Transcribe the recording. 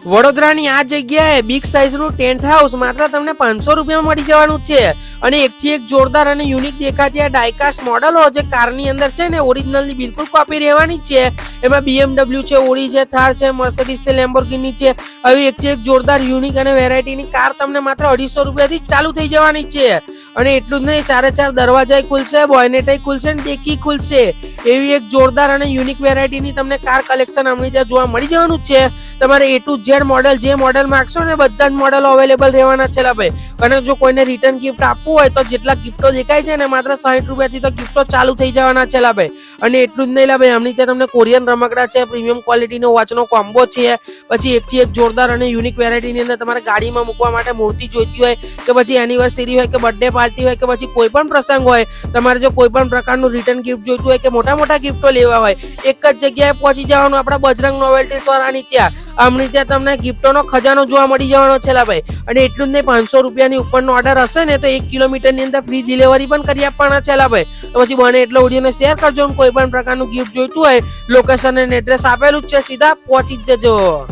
વડોદરાની આ જગ્યાએ બિગ સાઇઝનું ટેન્ટ હાઉસ માત્ર તમને 500 રૂપિયામાં મળી જવાનું છે અને એકથી એક જોરદાર અને યુનિક દેખાતી આ ડાયકાસ્ટ મોડલો જે કારની અંદર છે ને ઓરિજિનલની બિલકુલ કોપી રહેવાની છે। એમાં BMW છે, ઓડી છે, થાર છે, મર્સિડીઝ છે, લેમ્બોર્ગિની છે। આવી એકથી એક જોરદાર યુનિક અને વેરાયટીની કાર તમને માત્ર 250 રૂપિયાથી ચાલુ થઈ જવાની છે। અને એટલું જ નહીં, 4 દરવાજા ખુલશે, બોયનેટ ખુલશે અને ડેકી ખુલશે। એવી એક જોરદાર અને યુનિક વેરાયટીની તમને કાર કલેક્શન અમને ત્યાં જોવા મળી જવાનું છે। તમારે A to Z મોડલ જે મોડલ માંગશો ને બધા જ મોડલો અવેલેબલ રહેવાના છે ભાઈ। અને જો કોઈને રિટર્ન ગિફ્ટ આપવું હોય તો જેટલા ગિફ્ટો દેખાય છે ને માત્ર 60 રૂપિયાથી તો ગિફ્ટો ચાલુ થઈ જવાના છે ભાઈ। અને એટલું જ નહીં ભાઈ, અમને ત્યાં તમને કોરિયન રમકડા છે, પ્રીમિયમ ક્વોલિટીનો વોચનો કોમ્બો છે, પછી એકથી એક જોરદાર અને યુનિક વેરાયટીની અંદર તમારે ગાડીમાં મૂકવા માટે મૂર્તિ જોઈતી હોય કે પછી એનિવર્સરી હોય કે બર્થડે પાર્ટી હોય કે પછી કોઈ પણ પ્રસંગ હોય, તમારે જો કોઈ પણ પ્રકારનું રિટર્ન ગિફ્ટ જોઈતું હોય કે મોટા ગિફ્ટો લેવા હોય, એક જ જગ્યાએ પહોંચી જવાનું આપણા બજરંગ નોવેલ્ટીઝ વાળાની ત્યાં। અમને ત્યાં તમને ગિફ્ટોનો ખજાનો જોવા મળી જવાનો છે ભાઈ। અને એટલું જ નહીં, 500 રૂપિયાની ઉપરનો ઓર્ડર હશે ને તો 1 કિલોમીટરની અંદર ફ્રી ડિલિવરી પણ કરી આપવાના છે ભાઈ। તો પછી બને એટલો વિડીયોને શેર કરજો, કોઈ પણ પ્રકારનું ગિફ્ટ જોઈતું હોય લોકેશન અને એડ્રેસ આપેલું જ છે, સીધા પહોંચી જ જજો।